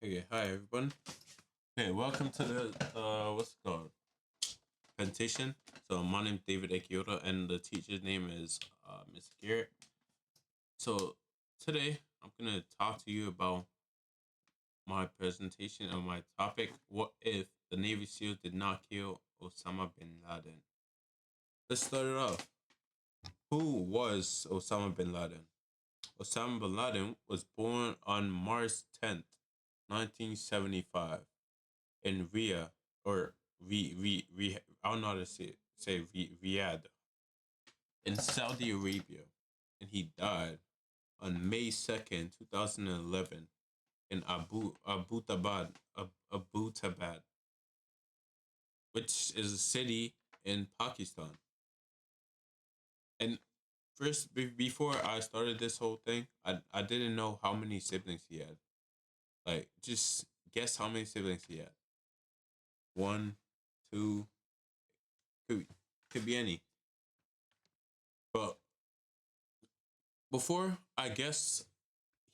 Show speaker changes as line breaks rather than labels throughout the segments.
Okay, hi everyone. Okay, welcome to the what's it called presentation. So my name is David Ekioto, and the teacher's name is Miss Garrett. So today I'm gonna talk to you about my presentation and my topic. What if the Navy SEALs did not kill Osama bin Laden? Let's start it off. Who was Osama bin Laden? Osama bin Laden was born on March 10th, 1975 in Riyadh or I don't know how to say Riyadh in Saudi Arabia, and he died on May 2nd, 2011 in Abu Tabad, which is a city in Pakistan. And first, before I started this whole thing, I didn't know how many siblings he had. Like, just guess how many siblings he had. One, two, could be any. But before, I guess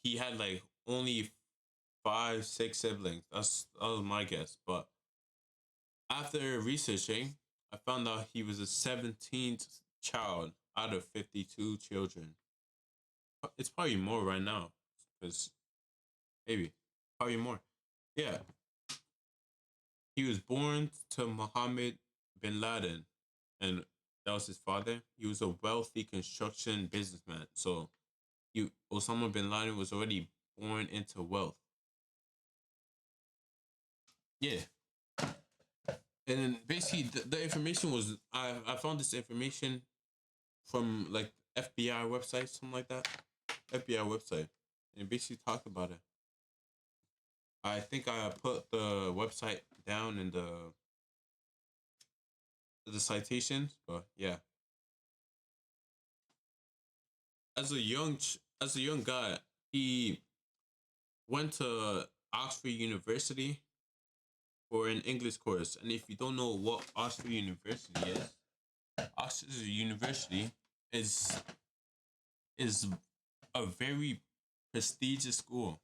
he had like only five, six siblings. That was my guess. But after researching, I found out he was the 17th child out of 52 children. It's probably more right now, because maybe probably more. Yeah, he was born to Mohammed bin Laden, and that was his father. He was a wealthy construction businessman. So Osama bin Laden was already born into wealth. Yeah, and then basically the information was I found this information from like FBI website, something like that. FBI website. And it basically talked about it. I think I put the website down in the citations, but yeah. As a young guy, he went to Oxford University for an English course. And if you don't know what Oxford University is, Oxford University is is a very prestigious school.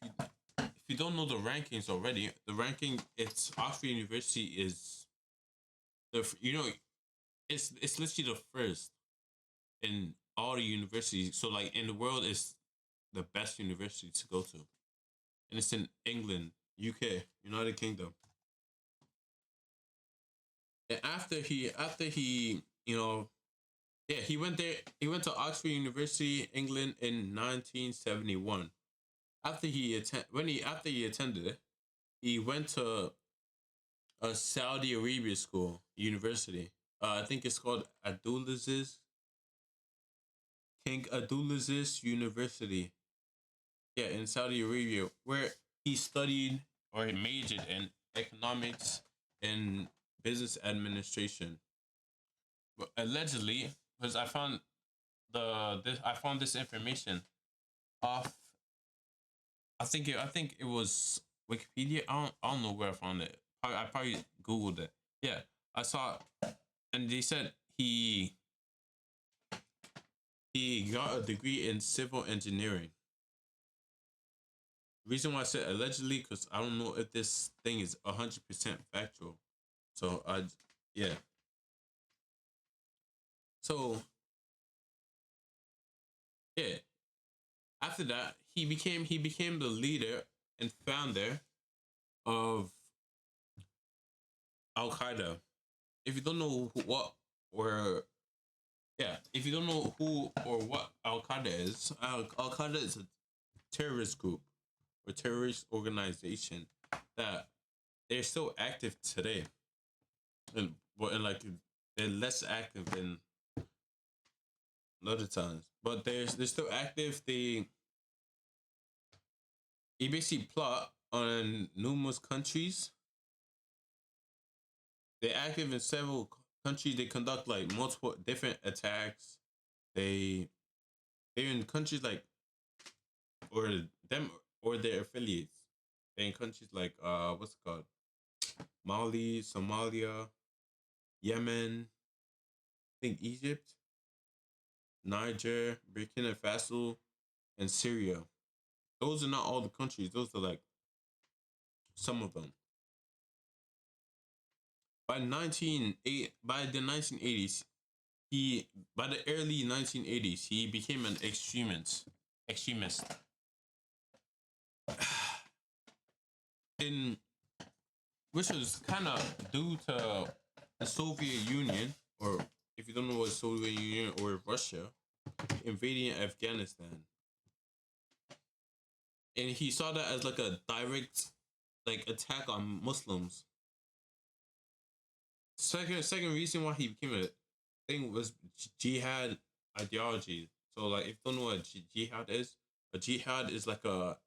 If you don't know the rankings already, the ranking it's Oxford University is it's literally the first in all the universities. So like in the world, it's the best university to go to, and it's in England, UK, United Kingdom. And after he yeah, he went there. He went to Oxford University, England, in 1971. After he attended it, he went to a Saudi Arabia school, university. I think it's called King Abdulaziz University. Yeah, in Saudi Arabia, where he studied or he majored in economics and business administration. But allegedly, because I found this information off. I think it was Wikipedia. I don't know where I found it. I probably Googled it. Yeah, I saw, and they said he got a degree in civil engineering. Reason why I said allegedly, because I don't know if this thing is 100% factual. So yeah. So yeah. After that, he became the leader and founder of Al Qaeda. If you don't know what or yeah, if you don't know who or what Al Qaeda is, Al Qaeda is a terrorist group or terrorist organization that they're still active today, and like they're less active than other times, but they're still active. They basically plot on numerous countries. They're active in several countries. They conduct like multiple different attacks. They they're in countries like or them or their affiliates. They're in countries like what's it called? Mali, Somalia, Yemen, I think Egypt, Niger, Burkina Faso, and Syria. those are not all the countries. Those are like some of them. By the 1980s, he by the early 1980s he became an extremist in which was kind of due to the Soviet Union, or if you don't know what Soviet Union or Russia invading Afghanistan, and he saw that as like a direct like attack on Muslims. Second reason why he became a thing was jihad ideology. So like if you don't know what jihad is, a jihad is like a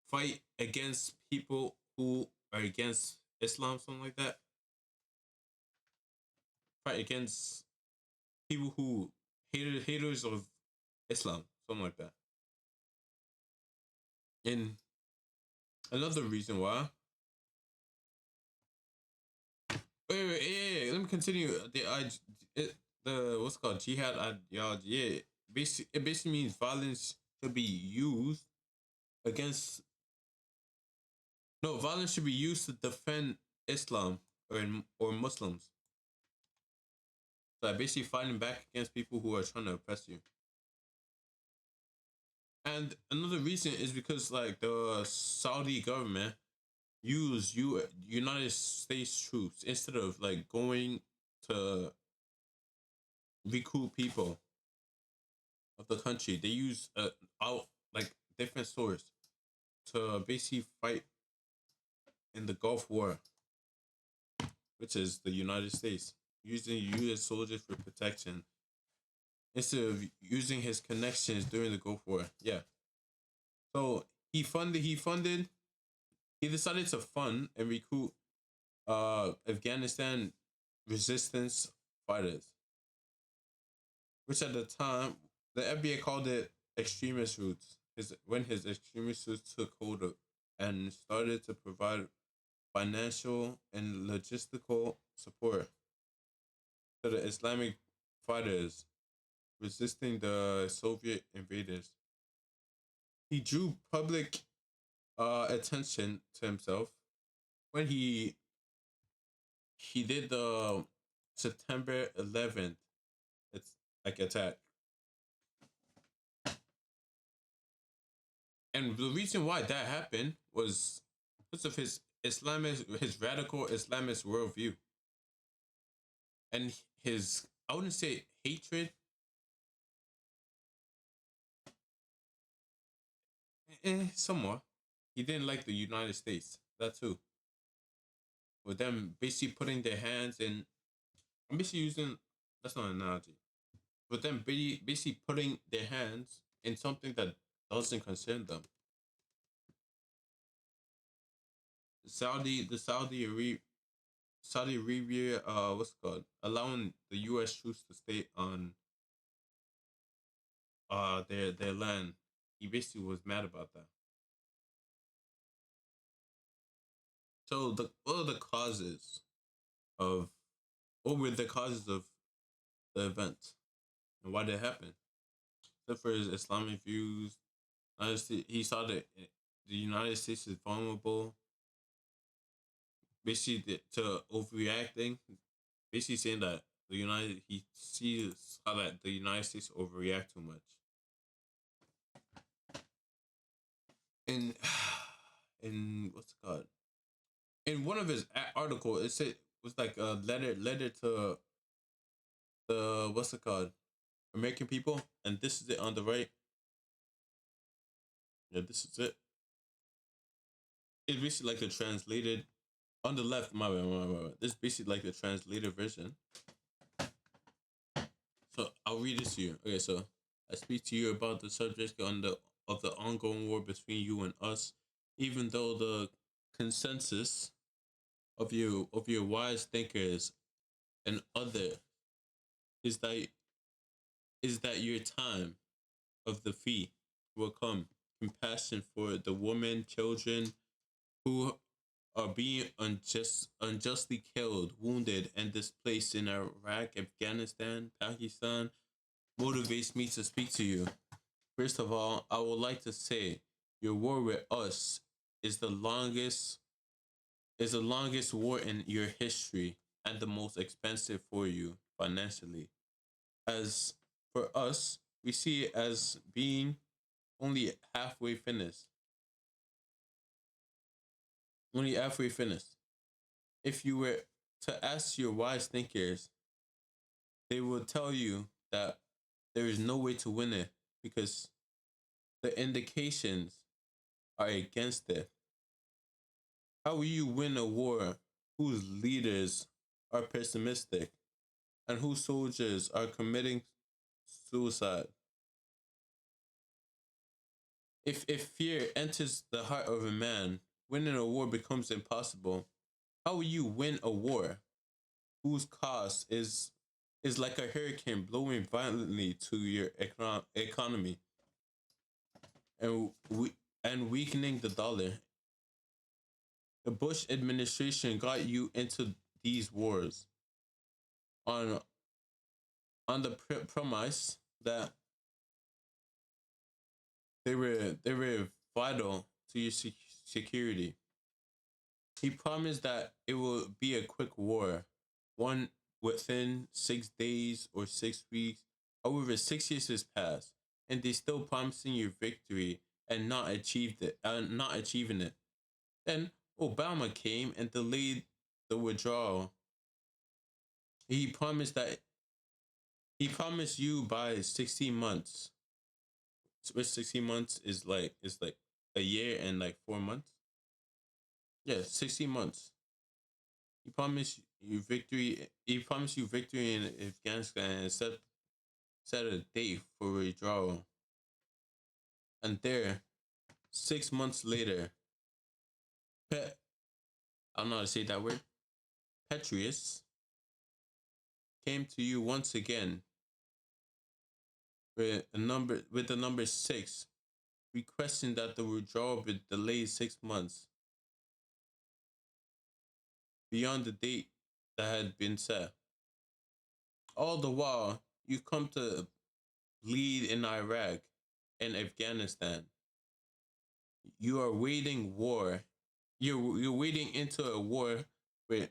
fight against people who are against Islam, something like that. Fight against people who haters of Islam, something like that. And another reason why. Let me continue. The what's called jihad ideology. Yeah, it basically means violence should be used against. No, violence should be used to defend Islam or Muslims. So like basically fighting back against people who are trying to oppress you. And another reason is because like the Saudi government use United States troops instead of like going to recruit people of the country. They use out like different source to basically fight in the Gulf War, which is the United States, using U.S. soldiers for protection instead of using his connections during the Gulf War. Yeah. So he decided to fund and recruit Afghanistan resistance fighters, which at the time the FBI called it extremist roots. His extremist roots took hold of and started to provide financial and logistical support to the Islamic fighters resisting the Soviet invaders. He drew public attention to himself when he did the September 11th it's like attack. And the reason why that happened was because of his radical Islamist worldview and his, I wouldn't say hatred, somewhat. He didn't like the United States, that too. With them basically putting their hands in, I'm basically using, that's not an analogy. With them basically putting their hands in something that doesn't concern them. Saudi Arabia, what's it called, allowing the U.S. troops to stay on their land. He basically was mad about that. So what are the causes of what were the causes of the event and why did it happen? Except for his Islamic views, honestly, he saw that the United States is vulnerable, basically to overreacting, basically saying that he sees how that the United States overreact too much. And in what's it called? In one of his article, it said it was like a letter to the what's it called? American people, and this is it on the right. Yeah, this is it. It's basically like the translated on the left. My. This is basically like the translated version. So I'll read this to you. Okay, so I speak to you about the subject of the ongoing war between you and us, even though the consensus of your wise thinkers and other is that your time of the fee will come. Compassion for the women, children who are being unjustly killed, wounded, and displaced in Iraq, Afghanistan, Pakistan motivates me to speak to you. First of all, I would like to say Your war with us is the longest is the longest war in your history and the most expensive for you financially. As for us, we see it as being only halfway finished. Only halfway finished. If you were to ask your wise thinkers, they will tell you that there is no way to win it because the indications are against it. How will you win a war whose leaders are pessimistic and whose soldiers are committing suicide? If fear enters the heart of a man, winning a war becomes impossible. How will you win a war whose cost is like a hurricane blowing violently to your economy and and weakening the dollar? The Bush administration got you into these wars on the premise that they were vital to your security. He promised that it will be a quick war, one within 6 days or 6 weeks. However, 6 years has passed, and they still promising you victory and not achieving it. Then Obama came and delayed the withdrawal. He promised that he promised you by 16 months, which 16 months is like a year and like 4 months. Yeah, 16 months. He promised you victory. He promised you victory in Afghanistan and set a date for withdrawal. And there, 6 months later, Pet I don't know how to say that word. Petrius came to you once again with the number 6, requesting that the withdrawal be delayed 6 months beyond the date that had been set. All the while, you come to lead in Iraq and Afghanistan. You are waging war. You're wading into a war with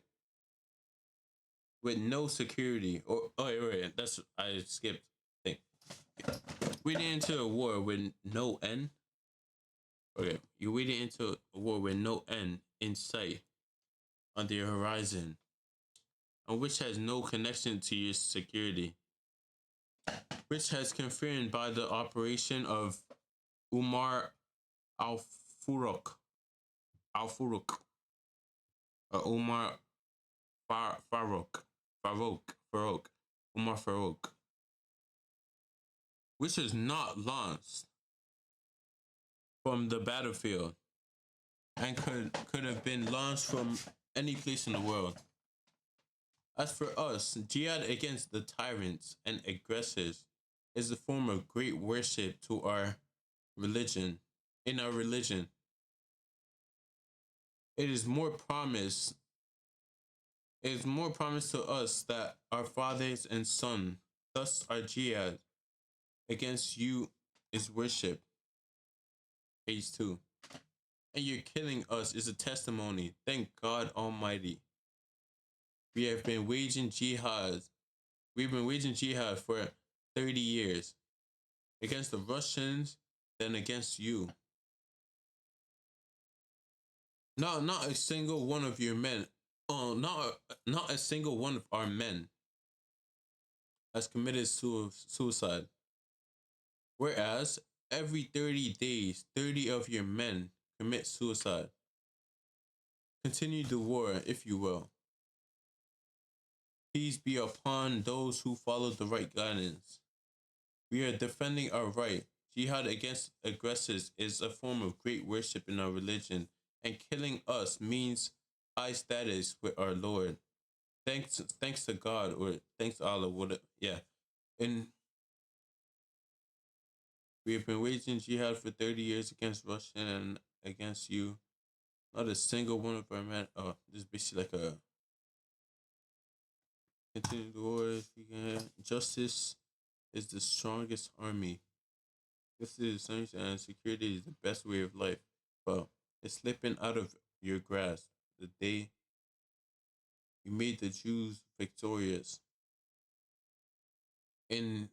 no security. Or wait, that's I skipped. Thing. Wading into a war with no end. Okay, you're wading into a war with no end in sight on the horizon, and which has no connection to your security, which has confirmed by the operation of Umar al Farouk, al Farouk, Umar Farouk, Umar Farouk, which is not launched from the battlefield and could have been launched from any place in the world. As for us, jihad against the tyrants and aggressors is a form of great worship to our religion. In our religion, it is more promise. It is more promise to us that our fathers and sons, thus our jihad against you is worship. Page 2. And your killing us is a testimony. Thank God Almighty. We have been waging jihad. We've been waging jihad for 30 years against the Russians, then against you. Not a single one of your men. Oh, not a single one of our men has committed suicide. Whereas every 30 days, 30 of your men commit suicide. Continue the war, if you will. Peace be upon those who follow the right guidance. We are defending our right. Jihad against aggressors is a form of great worship in our religion, and killing us means high status with our Lord. Thanks to God, or thanks to Allah. Yeah. And we have been waging jihad for 30 years against Russia and against you. Not a single one of our men. Oh, this is basically like a continue the war if you can. Justice is the strongest army. This is science and security is the best way of life. But it's slipping out of your grasp the day you made the Jews victorious in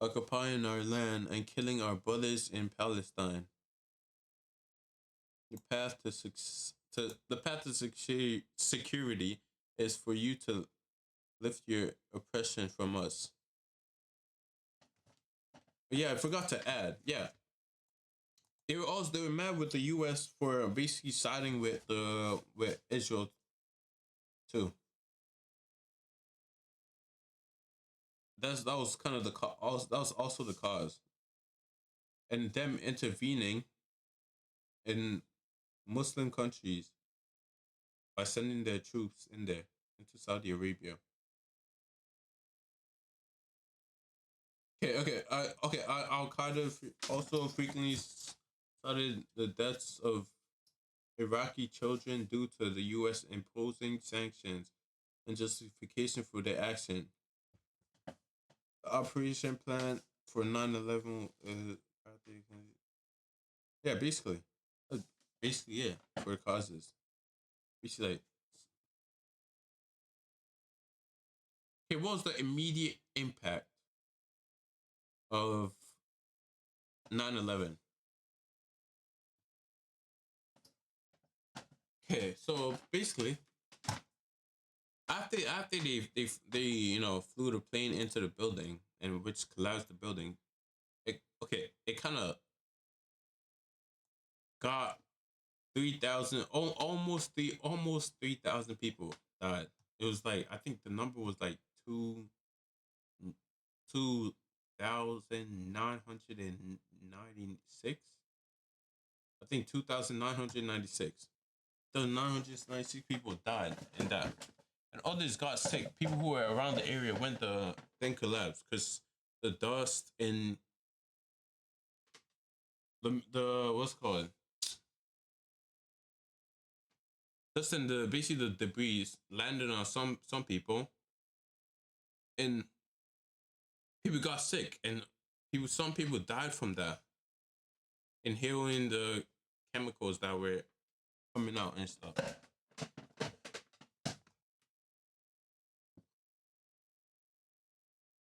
occupying our land and killing our brothers in Palestine. The path to security is for you to lift your oppression from us. But yeah, I forgot to add. Yeah, they were mad with the U.S. for basically siding with Israel too. That was kind of that was also the cause, and them intervening in Muslim countries by sending their troops in there into Saudi Arabia. Al Qaeda also frequently cited the deaths of Iraqi children due to the U.S. imposing sanctions and justification for their action. The operation plan for 9/11. Yeah, basically. Uh, Basically, yeah, for the causes. Basically, like, okay, what was the immediate impact of 9/11? Okay, so basically, after they flew the plane into the building and which collapsed the building, it kind of got 3,000, almost 3,000 people died. It was like I think the number was like two thousand 996. I think 2,996. The 996 people died in that, and others got sick. People who were around the area went the then collapsed because the dust and the what's it called dust and the basically the debris landed on some people, and people got sick, and some people died from that, inhaling the chemicals that were coming out and stuff.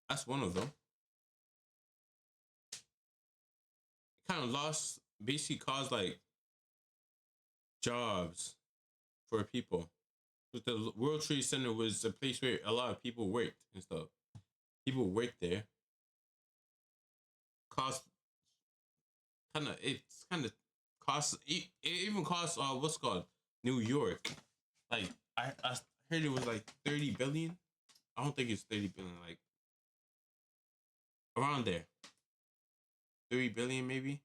That's one of them. It kind of lost, basically caused like jobs for people. But the World Trade Center was a place where a lot of people worked and stuff. People worked there. Cost it's kind of cost. It even cost what's called New York. Like I heard it was like 30 billion. I don't think it's 30 billion. Like around there, 3 billion maybe,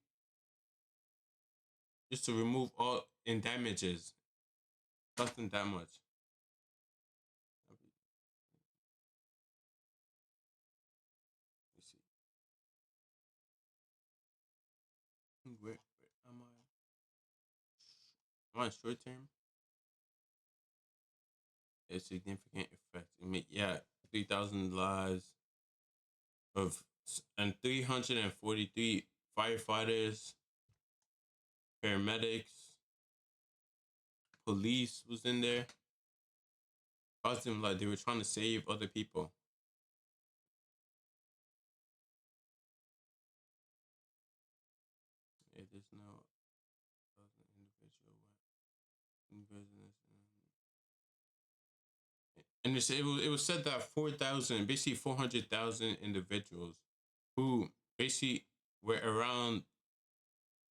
just to remove all in damages. Nothing that much. Let me see. Where am I? Am I short term? A significant effect. Yeah, 3,000 lives of and 343 firefighters, paramedics, police was in there. Caused them like they were trying to save other people. Yeah, there's no individual. And it was said that 4,000, basically 400,000 individuals who basically were around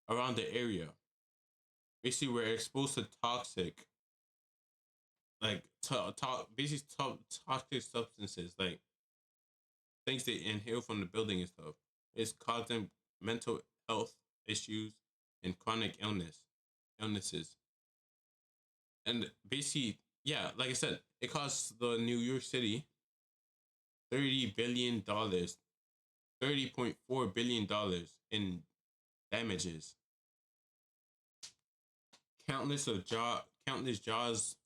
the area, basically were exposed to toxic, like basically toxic substances, like things they inhale from the building and stuff. It's causing mental health issues and chronic illnesses. And basically, yeah, like I said, it cost the New York City $30 billion, $30.4 billion in damages. Countless jobs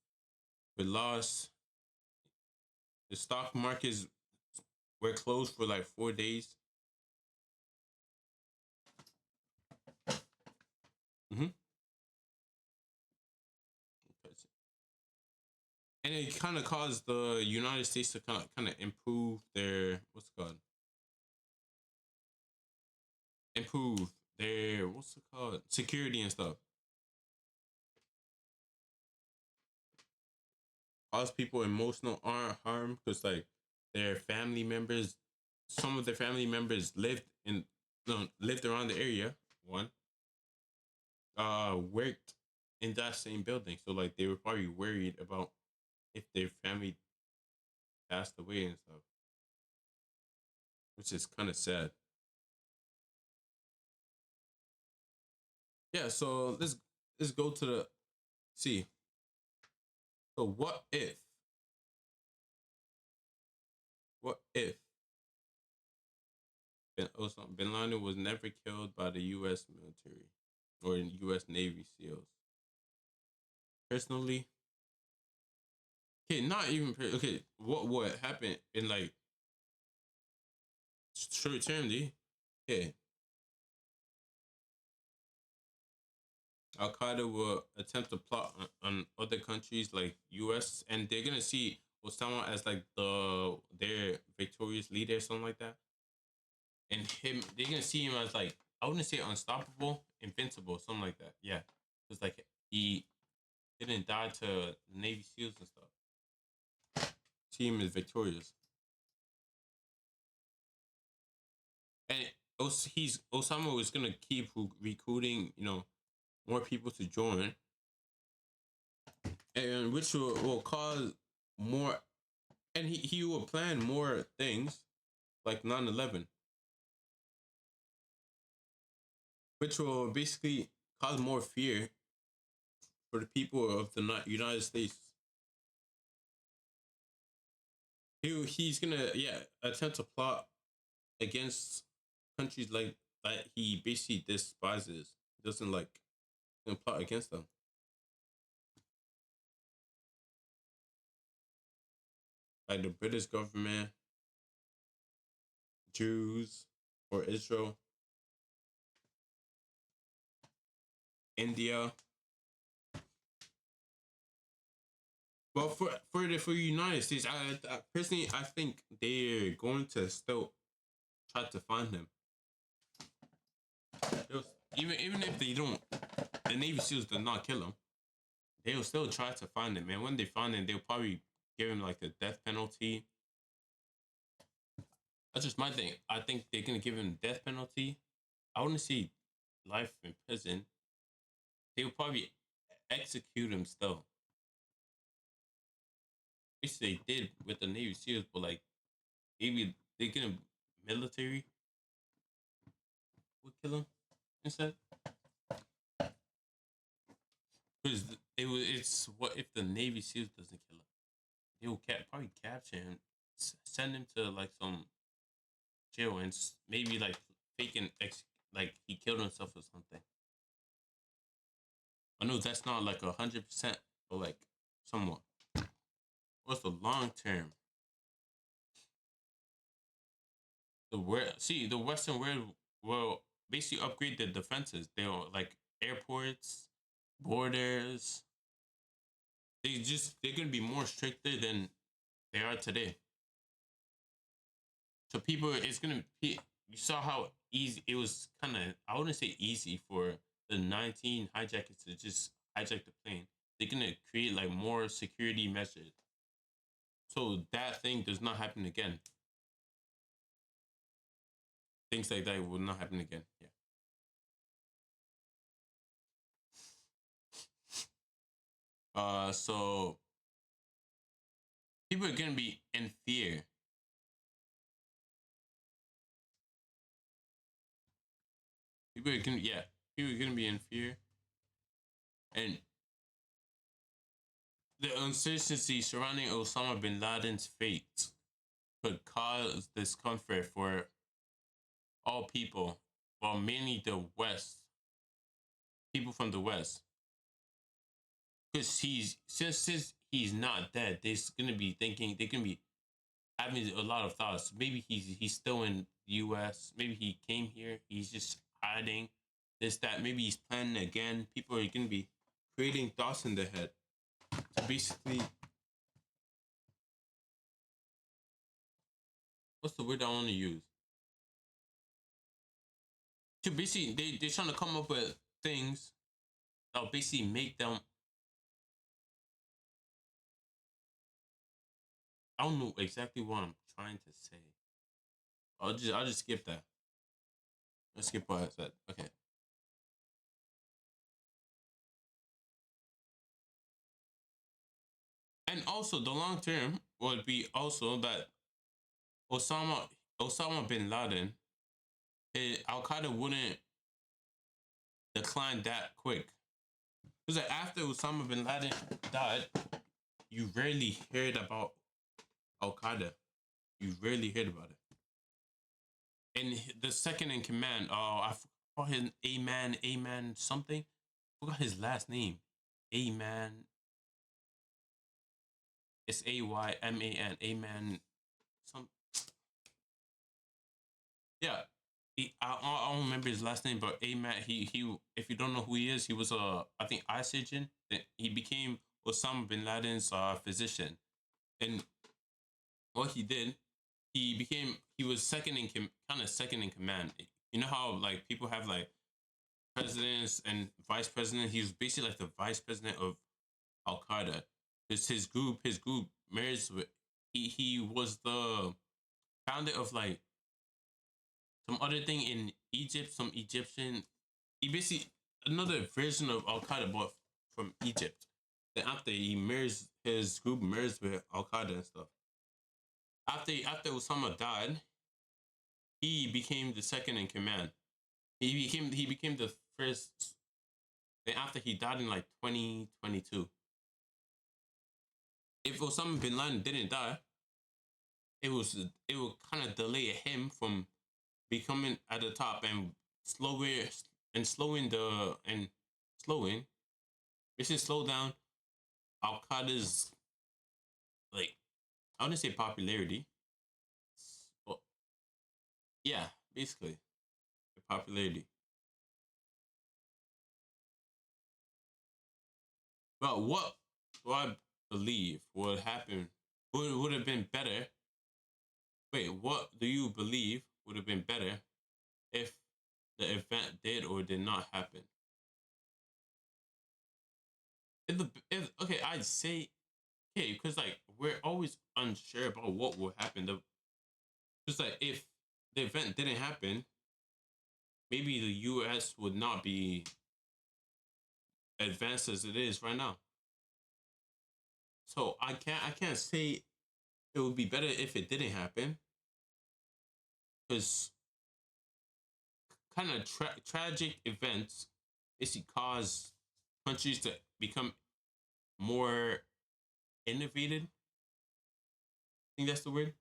were lost. The stock markets were closed for like 4 days. it kind of caused the United States to kind of improve their what's it called? Improve their what's it called? Security and stuff. Cause people emotional harm because like their family members, some of their family members lived in no, lived around the area. One, worked in that same building, so like they were probably worried about if their family passed away and stuff, which is kind of sad. Yeah, so let's go to the see. So what if Bin Laden was never killed by the U.S. military or U.S. Navy SEALs? Personally, okay, not even okay. What happened in like short term? Yeah, Al Qaeda will attempt to plot on other countries like U.S. and they're gonna see Osama as like their victorious leader, or something like that, and him they're gonna see him as like I wouldn't say unstoppable, invincible, something like that. Yeah, because like he didn't die to Navy SEALs and stuff. Team is victorious, and Osama was gonna keep recruiting, more people to join, and which will cause more, and he will plan more things like 9/11, which will basically cause more fear for the people of the United States. He's gonna attempt to plot against countries like that he basically despises, doesn't like, gonna plot against them. Like the British government, Jews, or Israel, India. Well, for the United States, I personally I think they're going to still try to find him. Even if they don't, the Navy SEALs did not kill him. They'll still try to find him, and when they find him, they'll probably give him like the death penalty. That's just my thing. I think they're gonna give him death penalty. I want to see life in prison. They'll probably execute him still. Which they did with the Navy SEALs, but like maybe they get a military would kill him instead. Because it's what if the Navy SEALs doesn't kill him? They will probably capture him, send him to like some jail, and maybe like faking like he killed himself or something. I know that's not like 100%, but like somewhat. What's the long term? The Western world will basically upgrade their defenses. They'll like airports, borders. They're gonna be more stricter than they are today. So people, it's gonna be. You saw how easy it was. Kind of, I wouldn't say easy for the 19 hijackers to just hijack the plane. They're gonna create like more security measures, so that thing does not happen again. Things like that will not happen again. Yeah. So people are gonna be in fear. People are gonna be in fear, and the uncertainty surrounding Osama bin Laden's fate could cause discomfort for all people, well, mainly the West, people from the West, because since he's not dead, they're gonna be thinking they can be having a lot of thoughts. Maybe he's still in the U.S. Maybe he came here. He's just hiding. This that. Maybe he's planning again. People are gonna be creating thoughts in their head to basically what's the word I want to use? To basically, they're trying to come up with things that'll basically make them. I don't know exactly what I'm trying to say. I'll just skip that. Let's skip what I said. Okay. And also the long term would be also that Osama Osama bin Laden, Al Qaeda wouldn't decline that quick. Because like after Osama bin Laden died, you rarely heard about Al Qaeda. You rarely heard about it. And the second in command, I forgot his A man something. I forgot his last name. A man. It's Ayman. A man. Some. Yeah. I don't remember his last name, but A-Man, he if you don't know who he is, he was a I think ICE agent. Then he became Osama bin Laden's physician, and what he did, he was kind of second in command. You know how like people have like presidents and vice president. He was basically like the vice president of Al Qaeda. It's his group merged with. He was the founder of like some other thing in Egypt, some Egyptian. He basically another version of Al Qaeda, but from Egypt. Then after he merged, his group merged with Al Qaeda and stuff. After Osama died, he became the second in command. He became the first. Then after he died in like 2022. If Osama bin Laden didn't die, it would kind of delay him from becoming at the top and slower and slowing the and slowing. Basically slow down Al Qaeda's like I wouldn't say popularity, but yeah, basically the popularity. But what do I believe would happen? Would have been better? Wait, what do you believe would have been better if the event did or did not happen? Okay, I'd say okay because like we're always unsure about what will happen. Just like if the event didn't happen, maybe the U.S. would not be advanced as it is right now. So I can't say it would be better if it didn't happen because kind of tragic events basically cause countries to become more innovative. I think that's the word.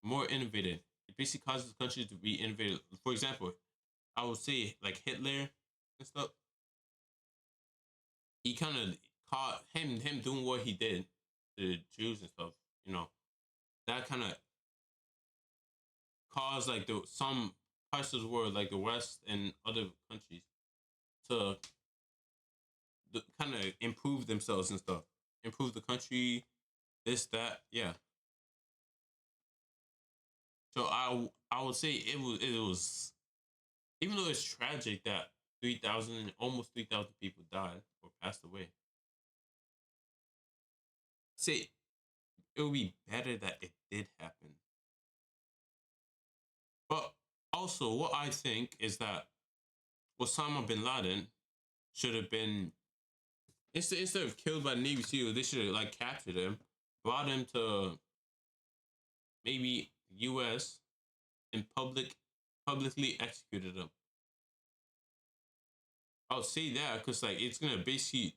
More innovative. It basically causes countries to be innovative. For example, I would say like Hitler and stuff. He kind of caught him doing what he did to the Jews and stuff. You know that kind of caused like the some parts of the world, like the West and other countries, to kind of improve themselves and stuff, improve the country, this that, yeah. So I would say it was even though it's tragic that 3,000 almost 3,000 people died or passed away. Say it would be better that it did happen, but also what I think is that Osama bin Laden should have been instead of killed by Navy SEAL, they should have like captured him, brought him to maybe U.S. and publicly executed him. I'll say that because like it's gonna basically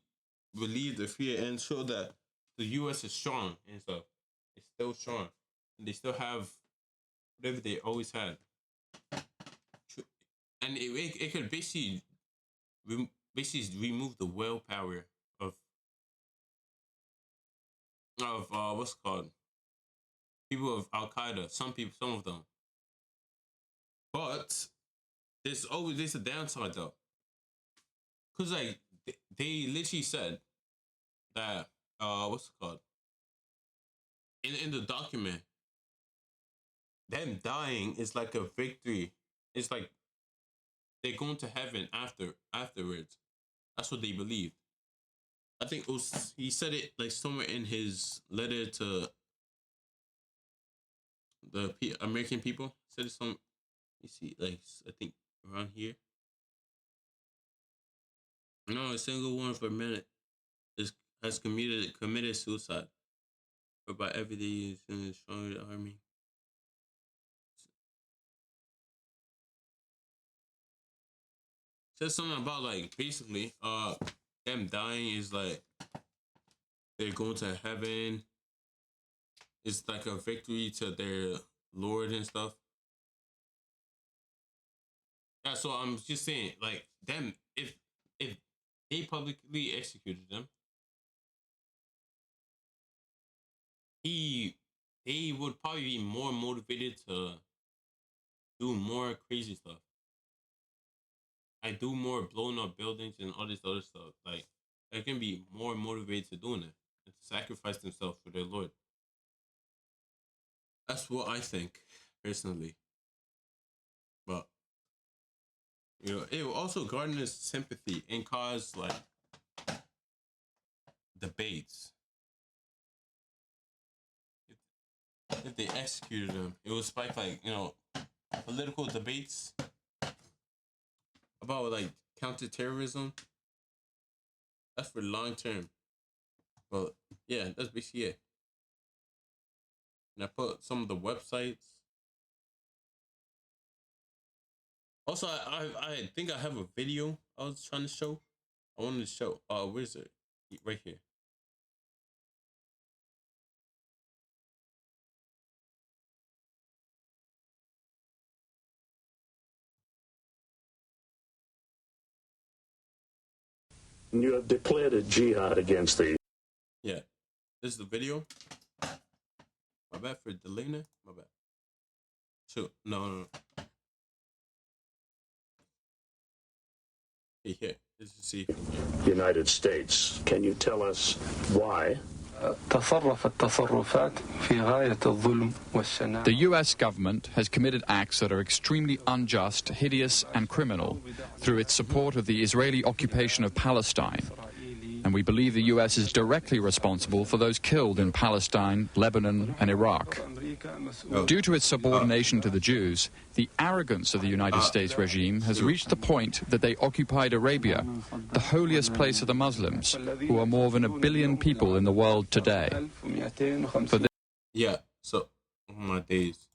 relieve the fear and show that the U.S. is strong and stuff. It's still strong, and they still have whatever they always had. And it could basically remove the willpower of what's it called people of Al Qaeda. Some of them, but there's a downside though, because like they literally said that what's it called in the document them dying is like a victory. It's like they're going to heaven afterwards. That's what they believe. I think it was, he said it like somewhere in his letter to the American people. Said it some. You see, like I think around here. No, a single one for a minute is has committed suicide, or by every day is in the army. Said something about like basically them dying is like they're going to heaven. It's like a victory to their Lord and stuff. Yeah, so I'm just saying, like them, if they publicly executed them, he they would probably be more motivated to do more crazy stuff. I do more blowing up buildings and all this other stuff. Like they can be more motivated to doing it and to sacrifice themselves for their Lord. That's what I think personally. But it will also garner sympathy and cause like debates. If they executed him, it would spike like political debates about like counterterrorism. That's for long term. Well, yeah, that's basically it. And I put some of the websites. Also, I think I have a video I was trying to show. I wanted to show. Where's it? Right here.
You have declared a jihad against the.
Yeah, this is the video. My bad for delaying it. My bad. Shoot, no. Here. Let's just see.
United States. Can you tell us why?
The US government has committed acts that are extremely unjust, hideous, and criminal through its support of the Israeli occupation of Palestine. And we believe the US is directly responsible for those killed in Palestine, Lebanon, and Iraq. Due to its subordination to the Jews, the arrogance of the United States regime has reached the point that they occupied Arabia, the holiest place of the Muslims, who are more than 1 billion people in the world today.
So, oh my days.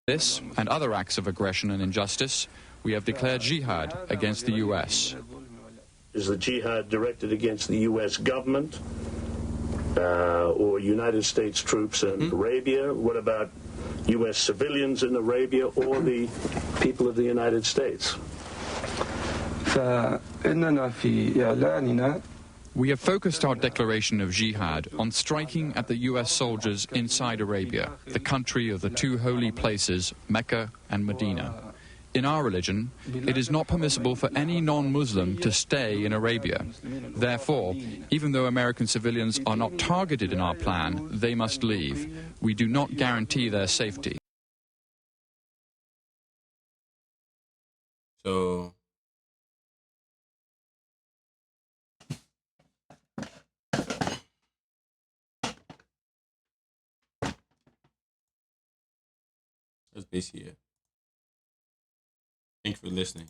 This and other acts of aggression and injustice, we have declared jihad against the US.
Is the jihad directed against the U.S. government or United States troops in Arabia? What about U.S. civilians in Arabia or the people of the United States?
We have focused our declaration of jihad on striking at the US soldiers inside Arabia, the country of the two holy places, Mecca and Medina. In our religion, it is not permissible for any non-Muslim to stay in Arabia. Therefore, even though American civilians are not targeted in our plan, they must leave. We do not guarantee their safety.
So, that's basically it. Thanks for listening.